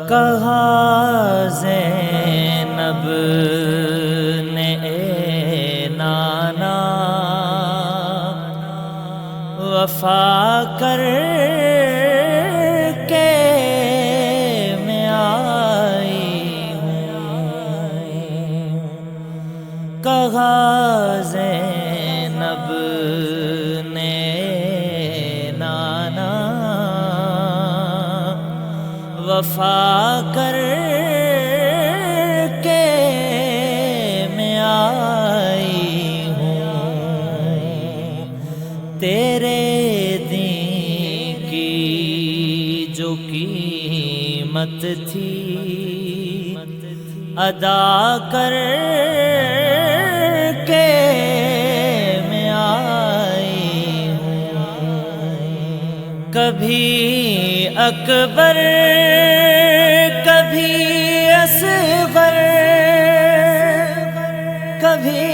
کہا زینب نے اے نانا وفا کر کے میں آئی ہوں. کہا زینب نے نانا وفا کر کے میں آئی ہوں. تیرے دین کی جو قیمت تھی ادا کر کے میں آئی ہوں. کبھی اکبر کبھی اصغر کبھی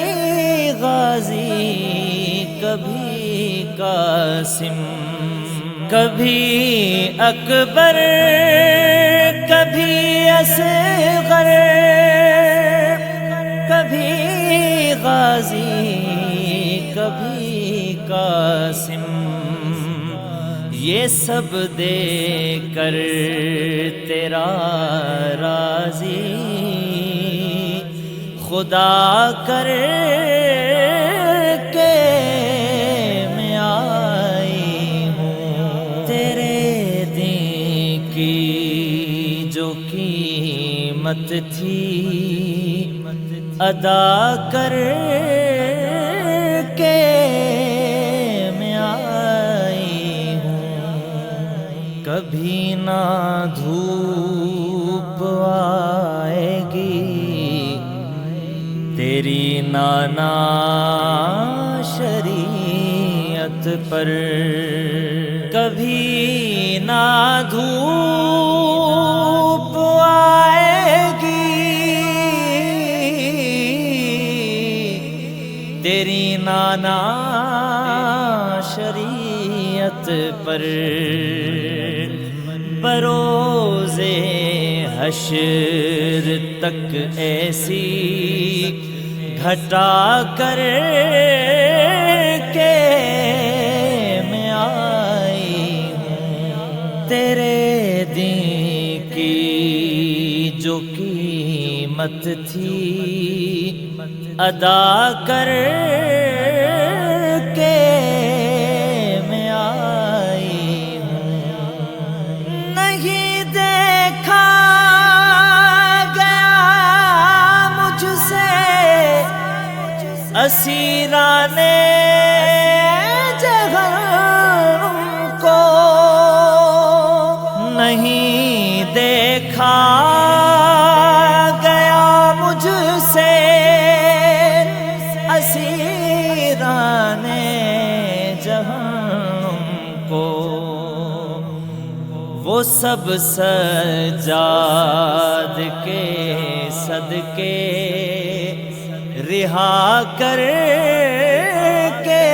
غازی کبھی قاسم کبھی اکبر کبھی اصغر کبھی غازی کبھی قاسم. یہ سب دے کر تیرا راضی خدا کر کے میں آئی ہوں. تیرے دین کی جو قیمت تھی ادا کر کے میں آئی ہوں. کبھی نہ دھوپ آئے گی تیری نانا شریعت پر. کبھی نہ دھوپ آئے گی تیری نانا شریعت پر. بروز حشر تک ایسی گھٹا کر کے میں آئی ہوں. تیرے دین کی جو قیمت تھی ادا کر کے میں آئی ہوں. نہیں دیکھا گیا مجھ سے اسیران جہنم کو. نہیں دیکھا گیا مجھ سے اسیران جہنم کو. وہ سب سجاد کے صدقے رہا کر کے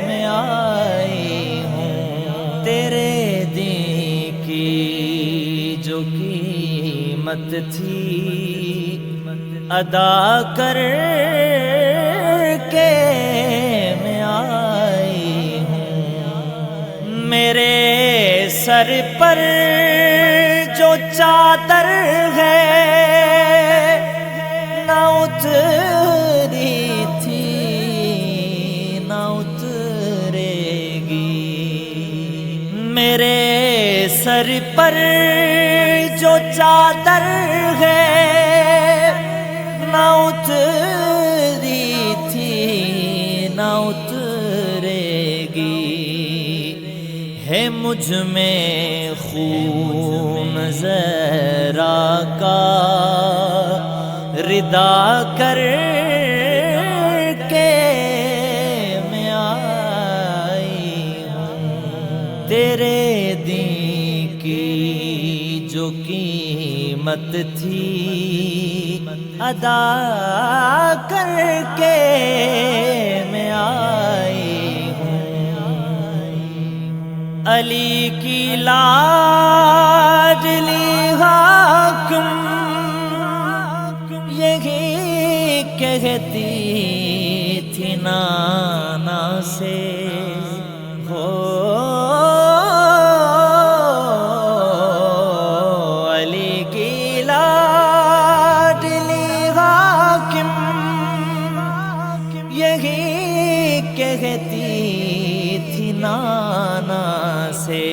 میں آئی ہوں. تیرے دین کی جو قیمت تھی ادا کر کے میں آئی ہوں. میرے سر پر جو چادر ہے نہ اتری تھی نہ اترے گی. میرے سر پر جو چادر ہے نہ اتری تھی نہ اترے گی. ہے مجھ میں خون زہرا کا ردا کر کے میں آئی ہوں. تیرے دین کی جو قیمت قیمت تھی ادا کر کے میں آئی ہوں، علی کی لاڈلی حاکم یہی کہتی تھی نانا سے، ہو علی کی لاڈلی حاکم یہی کہتی تھی نانا سے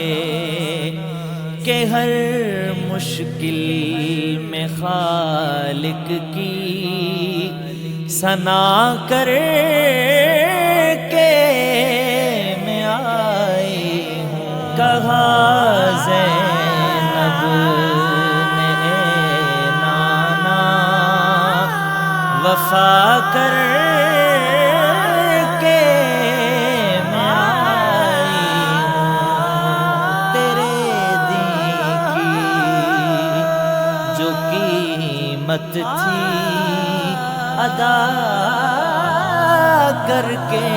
کہ ہر مشکل میں خالق کی ثنا کر کے میں آئی ہوں، کہا زینب نے اے نانا وفا کر کے میں آئی ہوں، تیرے دین کی جو قیمت تھی ادا کر کے